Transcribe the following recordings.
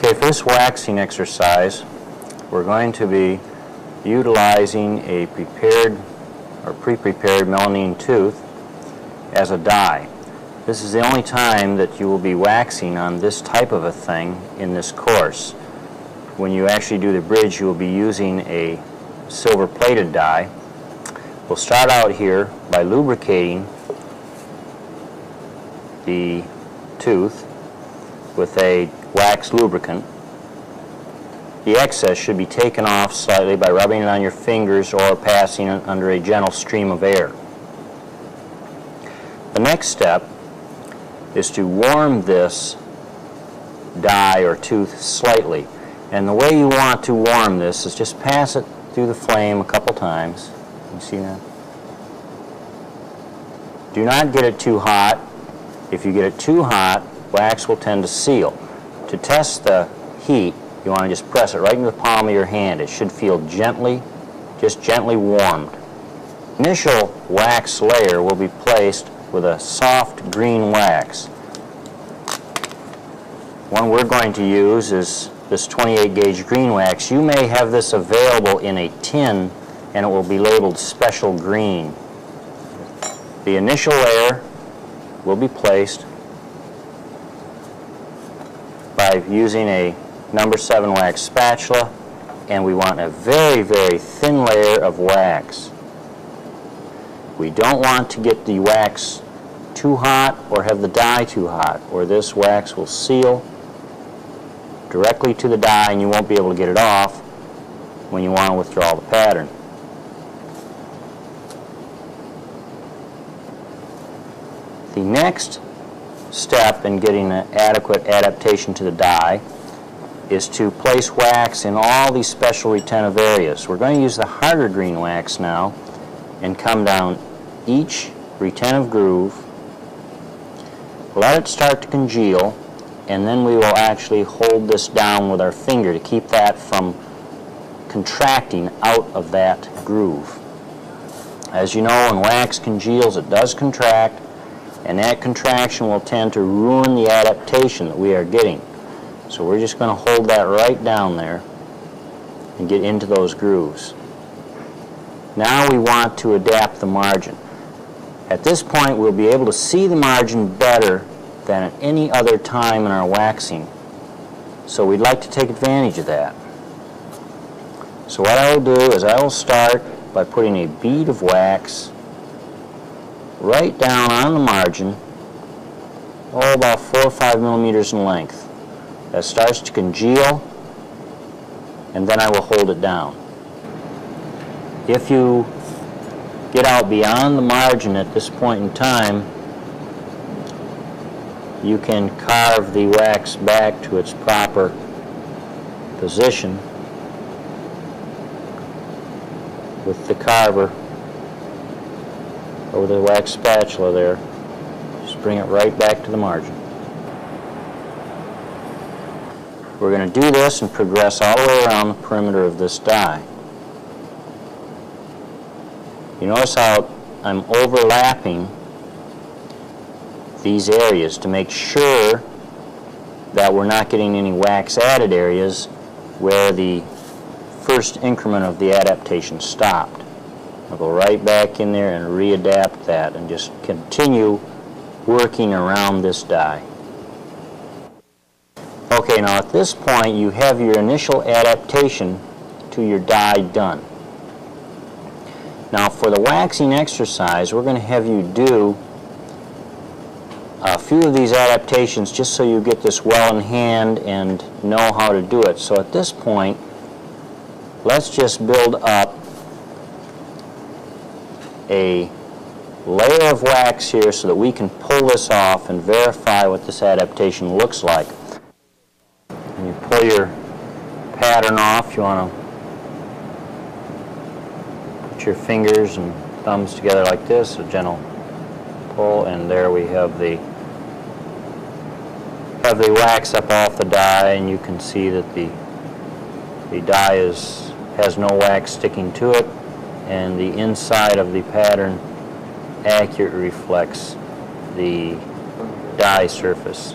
Okay, for this waxing exercise, we're going to be utilizing a prepared or pre-prepared melamine tooth as a die. This is the only time that you will be waxing on this type of a thing in this course. When you actually do the bridge, you will be using a silver-plated die. We'll start out here by lubricating the tooth with a wax lubricant. The excess should be taken off slightly by rubbing it on your fingers or passing it under a gentle stream of air. The next step is to warm this die or tooth slightly. And the way you want to warm this is just pass it through the flame a couple times. You see that? Do not get it too hot. If you get it too hot, wax will tend to seal. To test the heat, you want to just press it right into the palm of your hand. It should feel gently, just gently warmed. Initial wax layer will be placed with a soft green wax. One we're going to use is this 28 gauge green wax. You may have this available in a tin and it will be labeled special green. The initial layer will be placed by using a number 7 wax spatula, and we want a very, very thin layer of wax. We don't want to get the wax too hot or have the die too hot, or this wax will seal directly to the die and you won't be able to get it off when you want to withdraw the pattern. The next step in getting an adequate adaptation to the die is to place wax in all these special retentive areas. We're going to use the harder green wax now and come down each retentive groove, let it start to congeal, and then we will actually hold this down with our finger to keep that from contracting out of that groove. As you know, when wax congeals, it does contract, and that contraction will tend to ruin the adaptation that we are getting. So we're just going to hold that right down there and get into those grooves. Now we want to adapt the margin. At this point, we'll be able to see the margin better than at any other time in our waxing. So we'd like to take advantage of that. So what I will do is I will start by putting a bead of wax right down on the margin, about 4 or 5 millimeters in length. That starts to congeal, and then I will hold it down. If you get out beyond the margin at this point in time, you can carve the wax back to its proper position with the carver or the wax spatula there. Just bring it right back to the margin. We're going to do this and progress all the way around the perimeter of this die. You notice how I'm overlapping these areas to make sure that we're not getting any wax added areas where the first increment of the adaptation stopped. I'll go right back in there and readapt that and just continue working around this die. Okay, now at this point you have your initial adaptation to your die done. Now for the waxing exercise, we're going to have you do a few of these adaptations just so you get this well in hand and know how to do it. So at this point, let's just build up a layer of wax here so that we can pull this off and verify what this adaptation looks like. When you pull your pattern off, you want to put your fingers and thumbs together like this, a gentle pull, and there we have the wax up off the die, and you can see that the die has no wax sticking to it, and the inside of the pattern accurately reflects the die surface.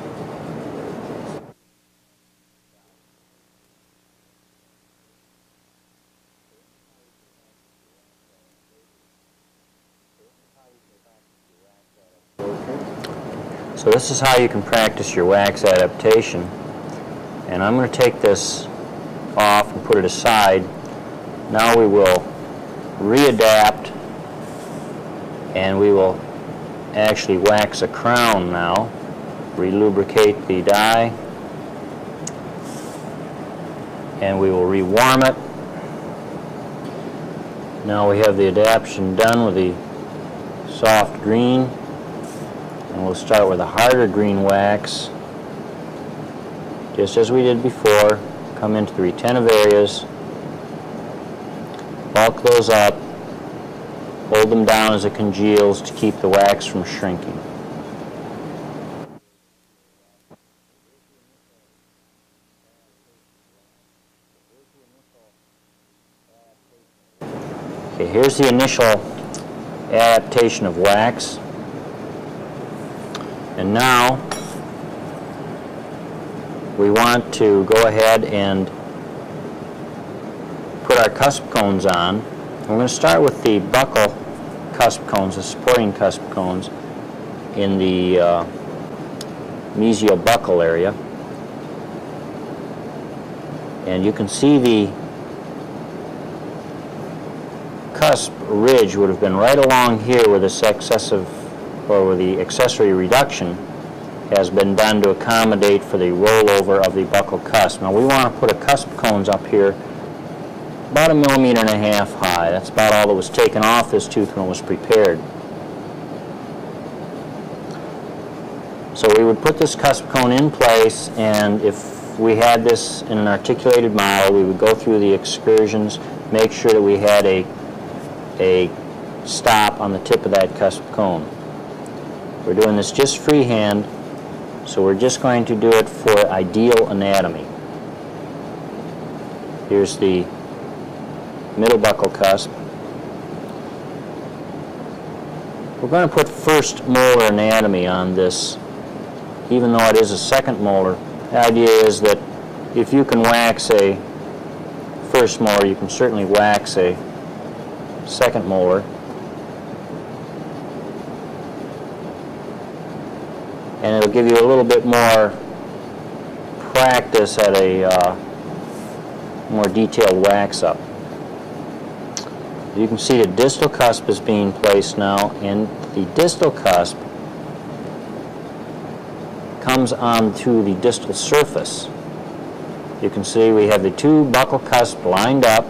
So this is how you can practice your wax adaptation. And I'm going to take this off and put it aside. Now we will readapt, and we will actually wax a crown now. Relubricate the die, and we will rewarm it. Now we have the adaptation done with the soft green, and we'll start with a harder green wax, just as we did before. Come into the retentive areas, bulk those up, hold them down as it congeals to keep the wax from shrinking. Okay, here's the initial adaptation of wax. And now we want to go ahead and put our cusp cones on. We're going to start with the buckle cusp cones, the supporting cusp cones in the mesial buckle area. And you can see the cusp ridge would have been right along here where this excessive, or where the accessory reduction has been done to accommodate for the rollover of the buccal cusp. Now we want to put a cusp cones up here about 1.5 millimeters high. That's about all that was taken off this tooth when it was prepared. So we would put this cusp cone in place, and if we had this in an articulated model, we would go through the excursions, make sure that we had a stop on the tip of that cusp cone. We're doing this just freehand, so we're just going to do it for ideal anatomy. Here's the middle buccal cusp. We're going to put first molar anatomy on this, even though it is a second molar. The idea is that if you can wax a first molar, you can certainly wax a second molar. And it'll give you a little bit more practice at a more detailed wax up. You can see the distal cusp is being placed now, and the distal cusp comes onto the distal surface. You can see we have the two buccal cusps lined up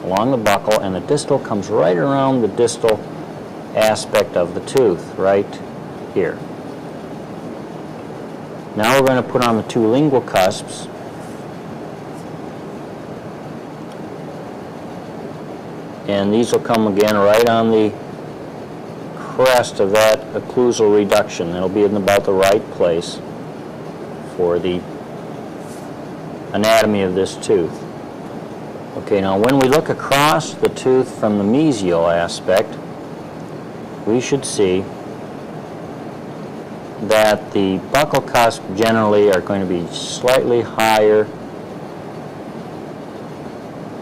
along the buccal, and the distal comes right around the distal aspect of the tooth, right here. Now we're going to put on the two lingual cusps. And these will come again right on the crest of that occlusal reduction. It'll be in about the right place for the anatomy of this tooth. Okay, now when we look across the tooth from the mesial aspect, we should see that the buccal cusp generally are going to be slightly higher,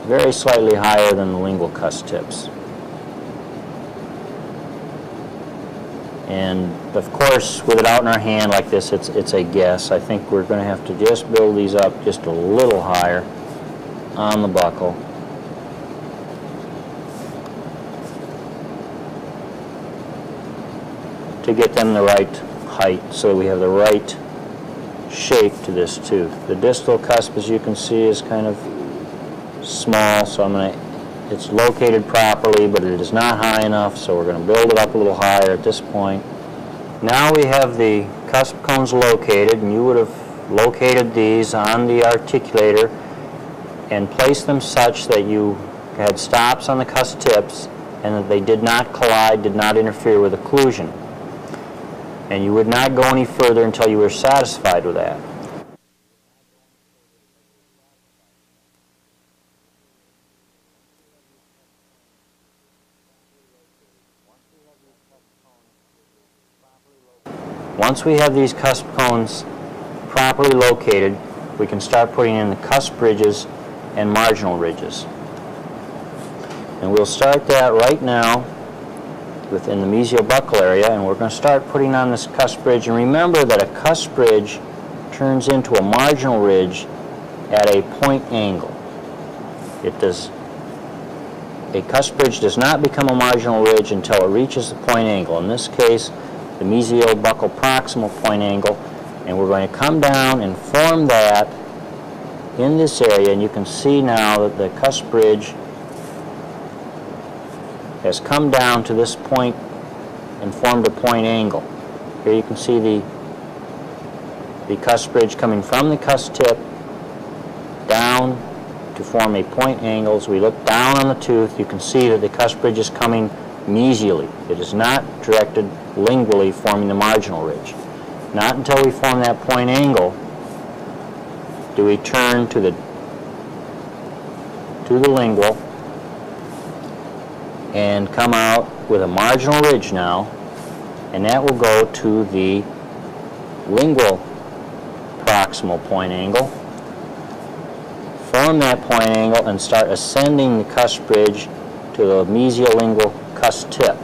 very slightly higher than the lingual cusp tips. And of course, with it out in our hand like this, it's a guess. I think we're going to have to just build these up just a little higher on the buccal. To get them the right height, so we have the right shape to this tooth. The distal cusp, as you can see, is kind of small, so it's located properly, but it is not high enough, so we're going to build it up a little higher at this point. Now we have the cusp cones located, and you would have located these on the articulator and placed them such that you had stops on the cusp tips and that they did not collide, did not interfere with occlusion. And you would not go any further until you were satisfied with that. Once we have these cusp cones properly located, we can start putting in the cusp ridges and marginal ridges. And we'll start that right now within the mesial buccal area, and we're going to start putting on this cusp bridge. And remember that a cusp bridge turns into a marginal ridge at a point angle. A cusp bridge does not become a marginal ridge until it reaches the point angle. In this case, the mesial buccal proximal point angle, and we're going to come down and form that in this area, and you can see now that the cusp bridge has come down to this point and formed a point angle. Here you can see the cusp bridge coming from the cusp tip down to form a point angle. As we look down on the tooth, you can see that the cusp bridge is coming mesially. It is not directed lingually, forming the marginal ridge. Not until we form that point angle do we turn to the lingual and come out with a marginal ridge now, and that will go to the lingual proximal point angle, form that point angle, and start ascending the cusp bridge to the mesiolingual cusp tip.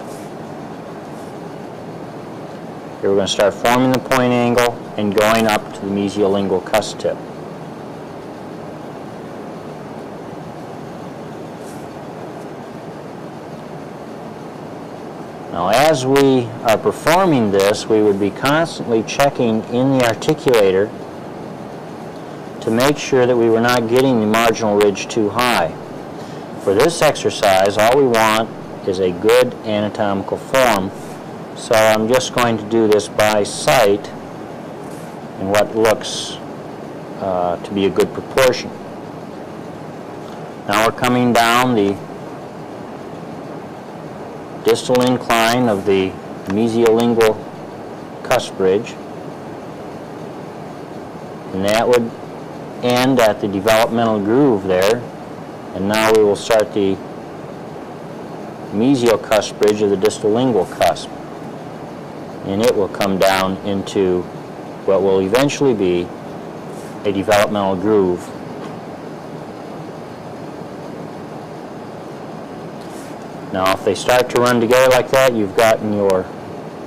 Here we're going to start forming the point angle and going up to the mesiolingual cusp tip. Now, as we are performing this, we would be constantly checking in the articulator to make sure that we were not getting the marginal ridge too high. For this exercise, all we want is a good anatomical form. So I'm just going to do this by sight in what looks to be a good proportion. Now we're coming down the distal incline of the mesiolingual cusp bridge, and that would end at the developmental groove there, and now we will start the mesial cusp bridge of the distal lingual cusp, and it will come down into what will eventually be a developmental groove. Now, if they start to run together like that, you've gotten your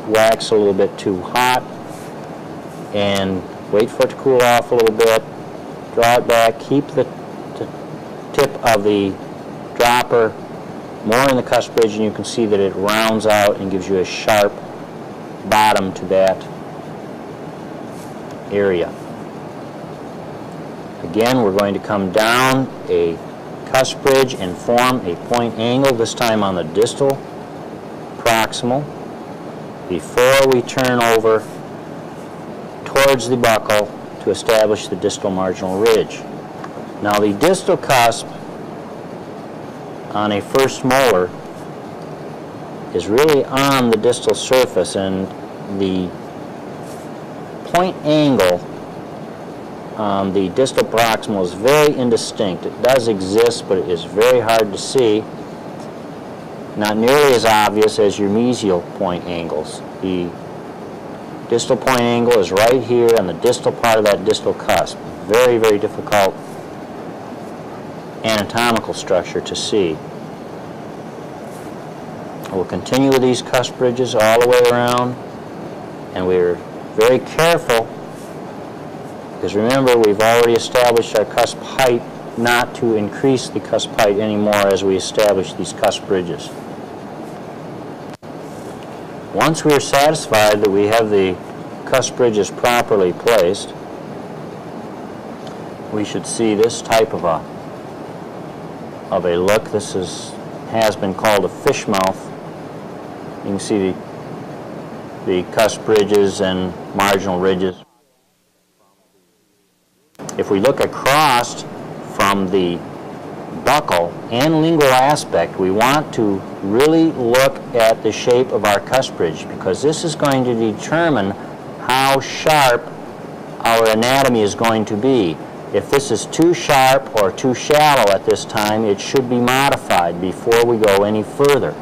wax a little bit too hot, and wait for it to cool off a little bit, draw it back, keep the tip of the dropper more in the cusp bridge, and you can see that it rounds out and gives you a sharp bottom to that area. Again, we're going to come down a cusp bridge and form a point angle, this time on the distal proximal, before we turn over towards the buccal to establish the distal marginal ridge. Now, the distal cusp on a first molar is really on the distal surface, and the point angle on the distal proximal is very indistinct. It does exist, but it is very hard to see. Not nearly as obvious as your mesial point angles. The distal point angle is right here on the distal part of that distal cusp. Very, very difficult anatomical structure to see. We'll continue with these cusp bridges all the way around, and we're very careful, because remember, we've already established our cusp height, not to increase the cusp height anymore as we establish these cusp bridges. Once we are satisfied that we have the cusp bridges properly placed, we should see this type of a look. This has been called a fish mouth. You can see the cusp bridges and marginal ridges. If we look across from the buccal and lingual aspect, we want to really look at the shape of our cusp bridge, because this is going to determine how sharp our anatomy is going to be. If this is too sharp or too shallow at this time, it should be modified before we go any further.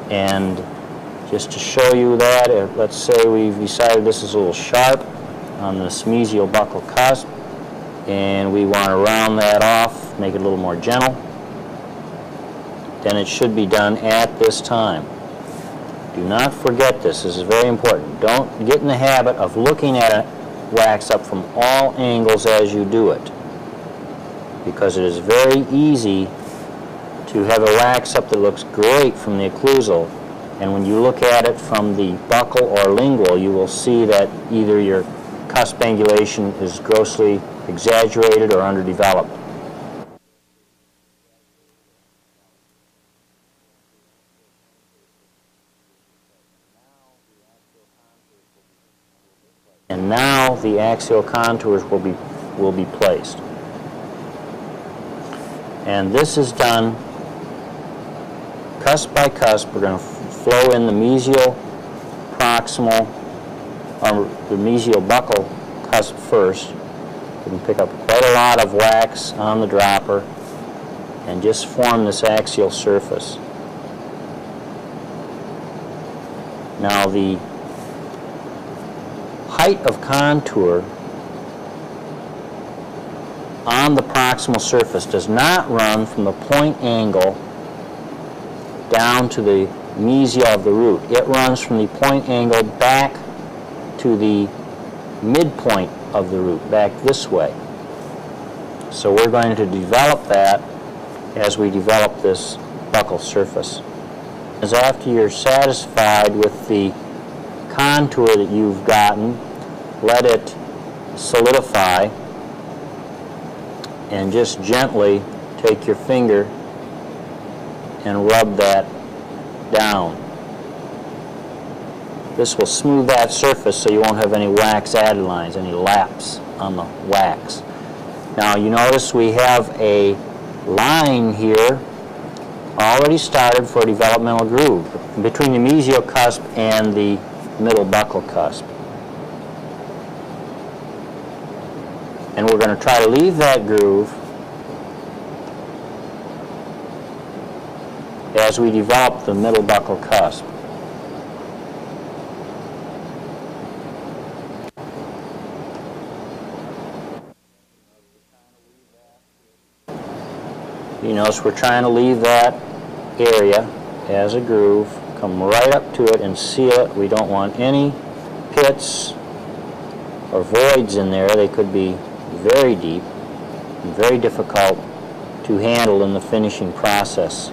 And just to show you that, let's say we've decided this is a little sharp on this mesial buccal cusp, and we want to round that off, make it a little more gentle, then it should be done at this time. Do not forget this. This is very important. Don't get in the habit of looking at a wax up from all angles as you do it, because it is very easy to have a wax up that looks great from the occlusal, and when you look at it from the buccal or lingual, you will see that either your cusp angulation is grossly exaggerated or underdeveloped. And now the axial contours will be placed. And this is done cusp by cusp. We're going to flow in the mesial proximal, or the mesial buccal cusp first. We can pick up quite a lot of wax on the dropper and just form this axial surface. Now the height of contour on the proximal surface does not run from the point angle down to the mesia of the root. It runs from the point angle back to the midpoint of the root, back this way. So we're going to develop that as we develop this buccal surface. As after you're satisfied with the contour that you've gotten, let it solidify and just gently take your finger and rub that down. This will smooth that surface so you won't have any wax added lines, any laps on the wax. Now you notice we have a line here already started for a developmental groove between the mesial cusp and the middle buccal cusp. And we're going to try to leave that groove as we develop the middle buccal cusp. You notice we're trying to leave that area as a groove, come right up to it and seal it. We don't want any pits or voids in there. They could be very deep and very difficult to handle in the finishing process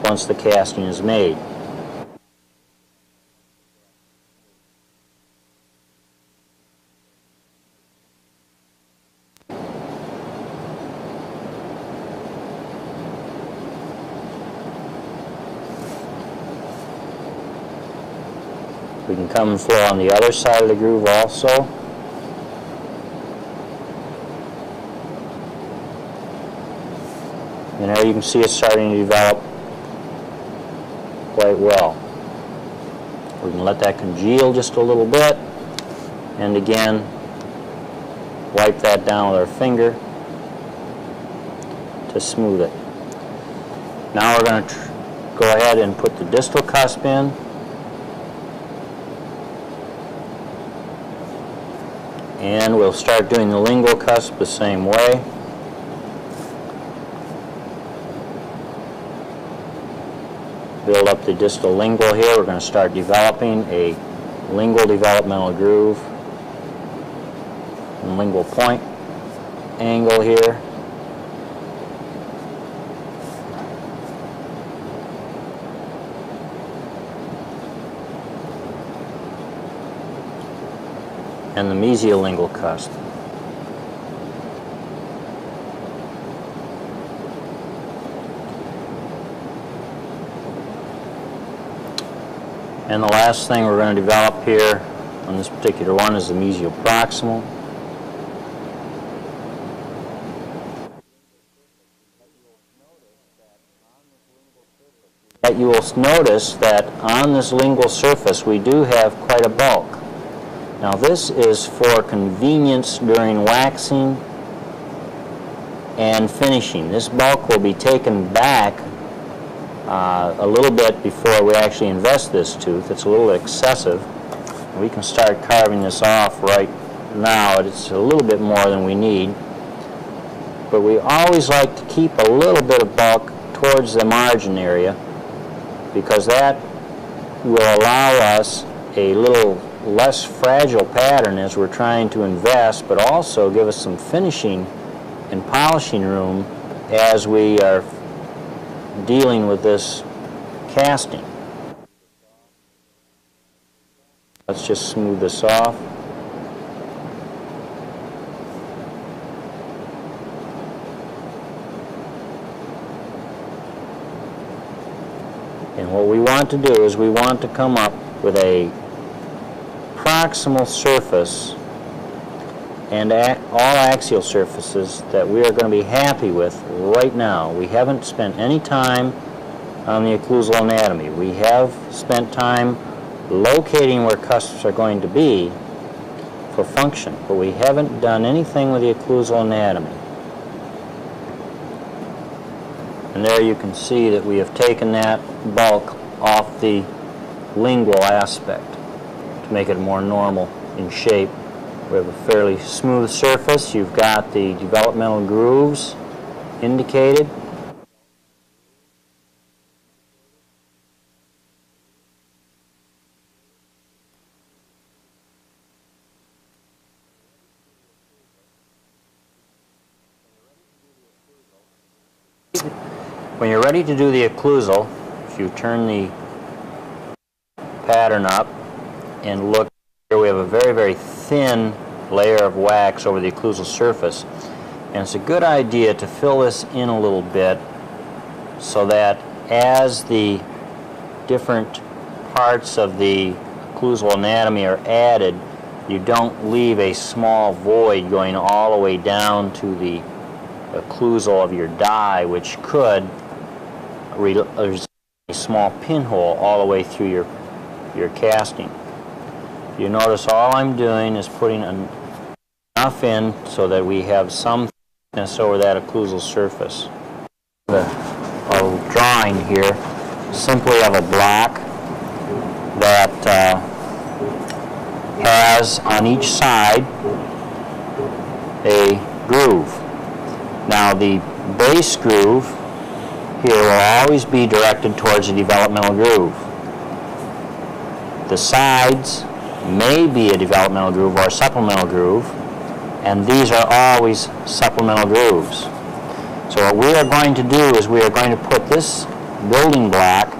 once the casting is made. We can come and flow on the other side of the groove also. And there you can see it's starting to develop quite well. We can let that congeal just a little bit, and again wipe that down with our finger to smooth it. Now we're going to go ahead and put the distal cusp in. And we'll start doing the lingual cusp the same way. Build up the distal lingual here. We're going to start developing a lingual developmental groove and lingual point angle here. And the mesiolingual cusp. And the last thing we're going to develop here on this particular one is the mesio-proximal. But you will notice that on this lingual surface we do have quite a bulk. Now this is for convenience during waxing and finishing. This bulk will be taken back a little bit before we actually invest this tooth. It's a little excessive. We can start carving this off right now. It's a little bit more than we need. But we always like to keep a little bit of bulk towards the margin area, because that will allow us a little less fragile pattern as we're trying to invest, but also give us some finishing and polishing room as we are dealing with this casting. Let's just smooth this off. And what we want to do is we want to come up with a proximal surface and all axial surfaces that we are going to be happy with right now. We haven't spent any time on the occlusal anatomy. We have spent time locating where cusps are going to be for function, but we haven't done anything with the occlusal anatomy. And there you can see that we have taken that bulk off the lingual aspect to make it more normal in shape. We have a fairly smooth surface. You've got the developmental grooves indicated. When you're ready to do the occlusal, if you turn the pattern up and look here, we have a very, very thin layer of wax over the occlusal surface. And it's a good idea to fill this in a little bit so that as the different parts of the occlusal anatomy are added, you don't leave a small void going all the way down to the occlusal of your die, which could result in a small pinhole all the way through your casting. You notice all I'm doing is putting enough in so that we have some thickness over that occlusal surface. A drawing here simply of a block that has on each side a groove. Now the base groove here will always be directed towards the developmental groove. The sides may be a developmental groove or a supplemental groove, and these are always supplemental grooves. So what we are going to do is we are going to put this building block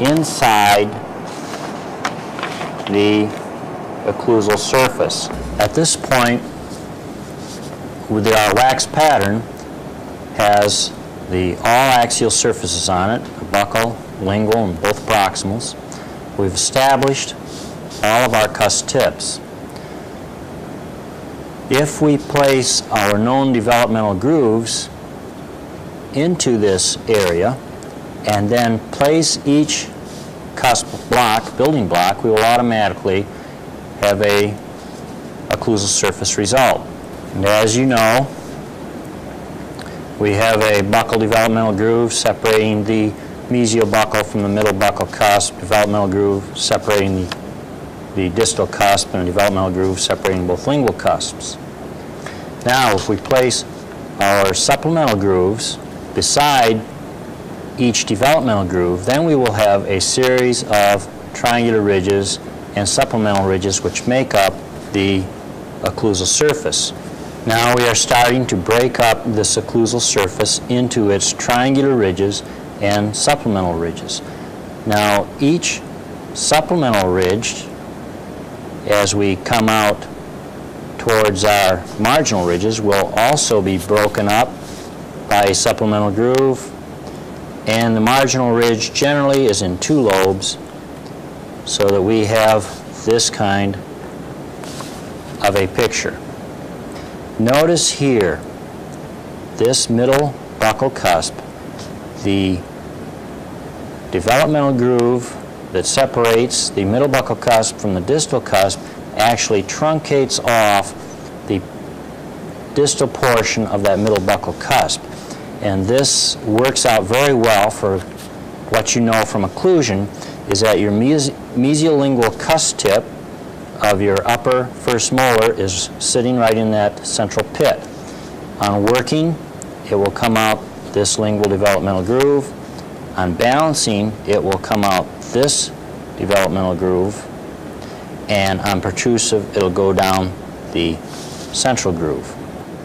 inside the occlusal surface. At this point, our wax pattern has the all axial surfaces on it, the buccal, lingual, and both proximals. We've established all of our cuss tips. If we place our known developmental grooves into this area and then place each cusp block, building block, we will automatically have a occlusal surface result. And as you know, we have a buccal developmental groove separating the mesiobuccal from the middle buccal cusp, developmental groove separating the distal cusp, and a developmental groove separating both lingual cusps. Now, if we place our supplemental grooves beside each developmental groove, then we will have a series of triangular ridges and supplemental ridges which make up the occlusal surface. Now we are starting to break up this occlusal surface into its triangular ridges and supplemental ridges. Now each supplemental ridge, as we come out towards our marginal ridges, will also be broken up by a supplemental groove, and the marginal ridge generally is in two lobes, so that we have this kind of a picture. Notice here, this middle buccal cusp, the developmental groove that separates the middle buccal cusp from the distal cusp actually truncates off the distal portion of that middle buccal cusp. And this works out very well for what you know from occlusion, is that your mesiolingual cusp tip of your upper first molar is sitting right in that central pit. On working, it will come out this lingual developmental groove. On balancing, it will come out this developmental groove, and on protrusive it'll go down the central groove.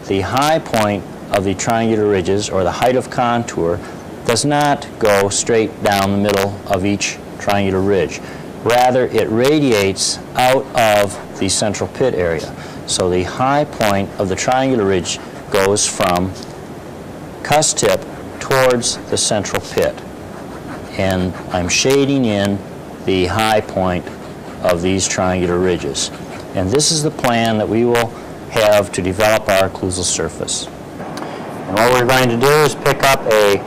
The high point of the triangular ridges, or the height of contour, does not go straight down the middle of each triangular ridge. Rather, it radiates out of the central pit area. So the high point of the triangular ridge goes from cuss tip towards the central pit. And I'm shading in the high point of these triangular ridges. And this is the plan that we will have to develop our occlusal surface. And what we're going to do is pick up a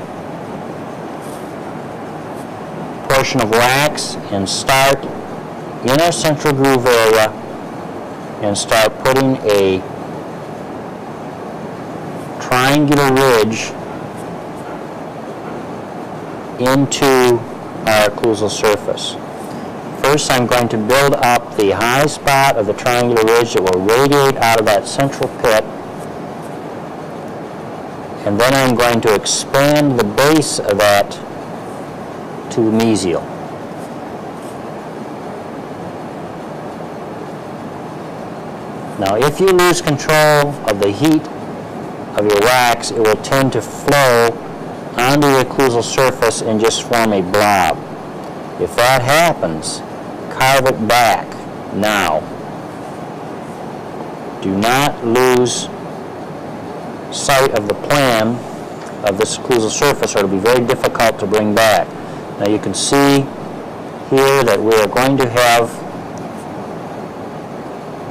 portion of wax and start in our central groove area and start putting a triangular ridge into our occlusal surface. First, I'm going to build up the high spot of the triangular ridge that will radiate out of that central pit, and then I'm going to expand the base of that to mesial. Now, if you lose control of the heat of your wax, it will tend to flow onto the occlusal surface and just form a blob. If that happens, carve it back now. Do not lose sight of the plan of this occlusal surface, or it'll be very difficult to bring back. Now you can see here that we are going to have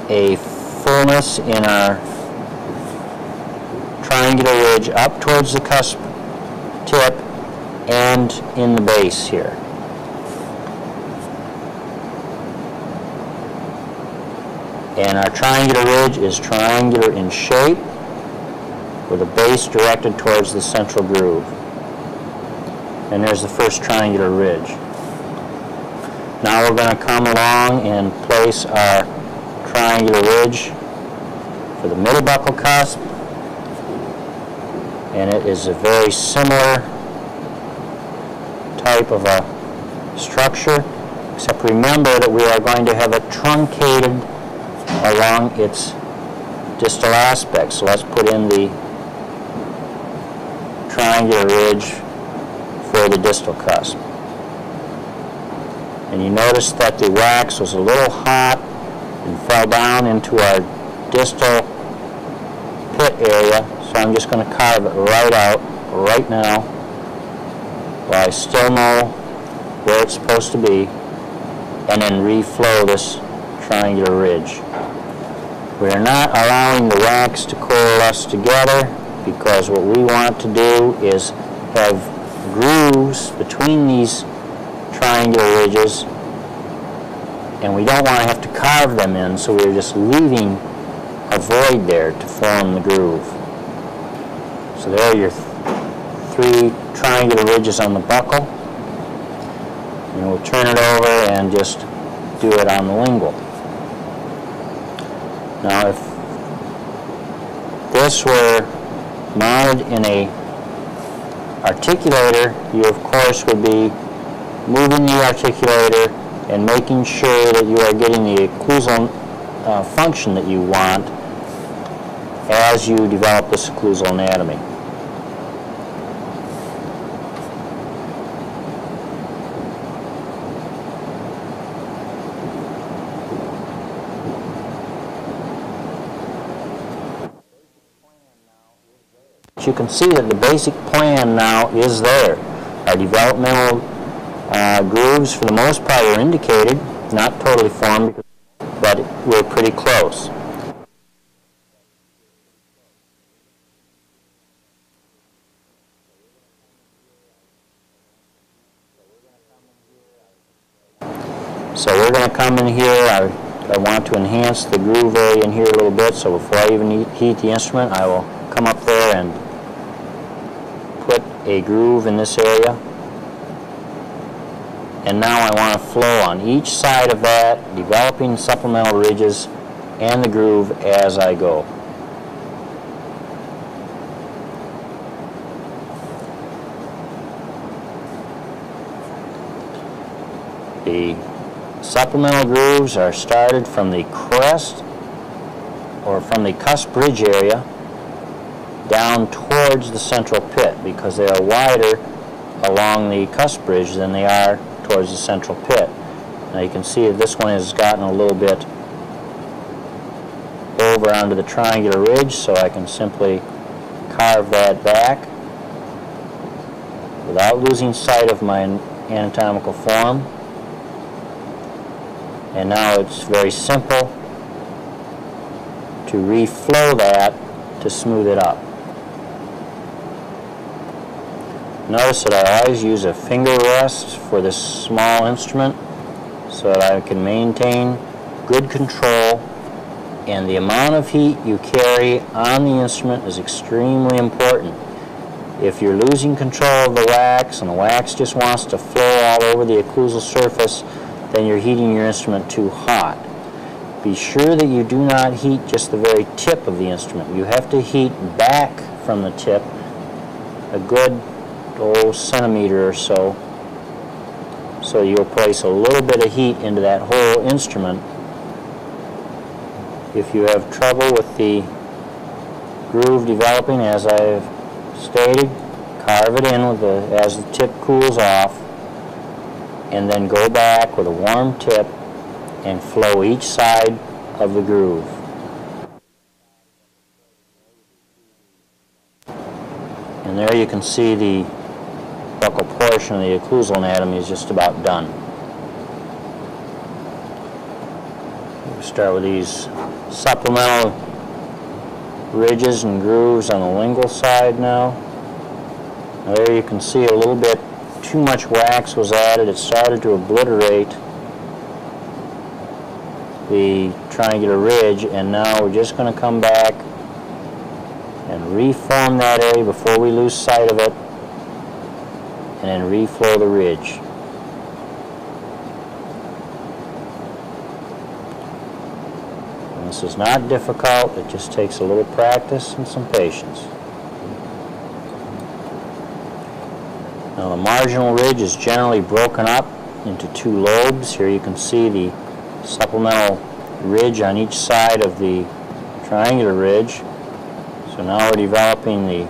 a fullness in our triangular ridge up towards the cusp tip and in the base here. And our triangular ridge is triangular in shape with a base directed towards the central groove. And there's the first triangular ridge. Now we're going to come along and place our triangular ridge for the middle buccal cusp, and it is a very similar type of a structure, except remember that we are going to have it truncated along its distal aspect. So let's put in the triangular ridge for the distal cusp. And you notice that the wax was a little hot and fell down into our distal pit area, so I'm just going to carve it right out right now while I still know where it's supposed to be, and then reflow this triangular ridge. We are not allowing the wax to coalesce together, because what we want to do is have grooves between these triangular ridges, and we don't want to have to carve them in, so we're just leaving a void there to form the groove. So there are your three triangular ridges on the buckle, and we'll turn it over and just do it on the lingual. Now, if this were mounted in a articulator, you of course would be moving the articulator and making sure that you are getting the occlusal function that you want as you develop this occlusal anatomy. You can see that the basic plan now is there. Our developmental grooves, for the most part, are indicated, not totally formed, but we're pretty close. So we're going to come in here. I want to enhance the groove area in here a little bit, so before I even heat the instrument, I will come up there and put a groove in this area. And now I want to flow on each side of that, developing supplemental ridges and the groove as I go. The Supplemental grooves are started from the crest or from the cusp ridge area down towards the central pit, because they are wider along the cusp ridge than they are towards the central pit. Now you can see that this one has gotten a little bit over onto the triangular ridge, so I can simply carve that back without losing sight of my anatomical form. And now it's very simple to reflow that to smooth it up. Notice that I always use a finger rest for this small instrument so that I can maintain good control, and the amount of heat you carry on the instrument is extremely important. If you're losing control of the wax and the wax just wants to flow all over the occlusal surface, then you're heating your instrument too hot. Be sure that you do not heat just the very tip of the instrument. You have to heat back from the tip a good centimeter or so, so you'll place a little bit of heat into that whole instrument. If you have trouble with the groove developing, as I've stated, carve it in with as the tip cools off, and then go back with a warm tip and flow each side of the groove. And there you can see the buccal portion of the occlusal anatomy is just about done. We'll start with these supplemental ridges and grooves on the lingual side now. Now there you can see a little bit too much wax was added. It started to obliterate the triangular ridge, and now we're just going to come back and reform that area before we lose sight of it, and then reflow the ridge. And this is not difficult, it just takes a little practice and some patience. Now the marginal ridge is generally broken up into two lobes. Here you can see the supplemental ridge on each side of the triangular ridge. So now we're developing the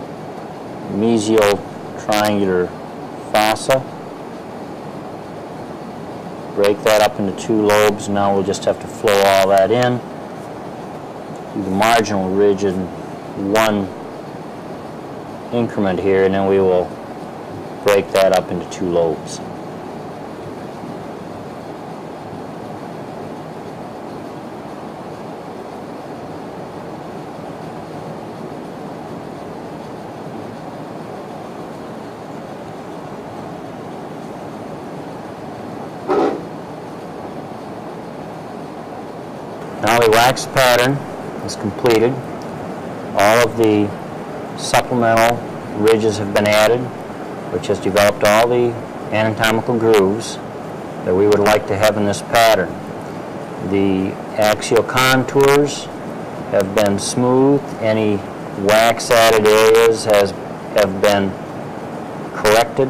mesial triangular fossa. Break that up into two lobes. Now we'll just have to flow all that in. Do the marginal ridge in one increment here, and then we will break that up into two lobes. Now the wax pattern is completed. All of the supplemental ridges have been added, which has developed all the anatomical grooves that we would like to have in this pattern. The axial contours have been smoothed. Any wax added areas have been corrected.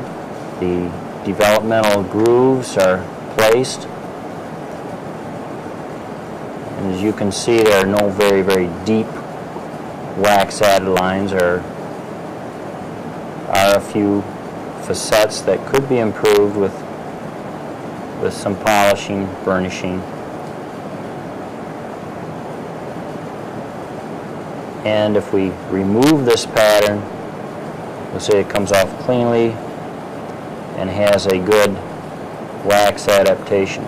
The developmental grooves are placed. And as you can see, there are no very, very deep wax added lines. There are a few facets that could be improved with some polishing, burnishing. And if we remove this pattern, we'll see it comes off cleanly and has a good wax adaptation.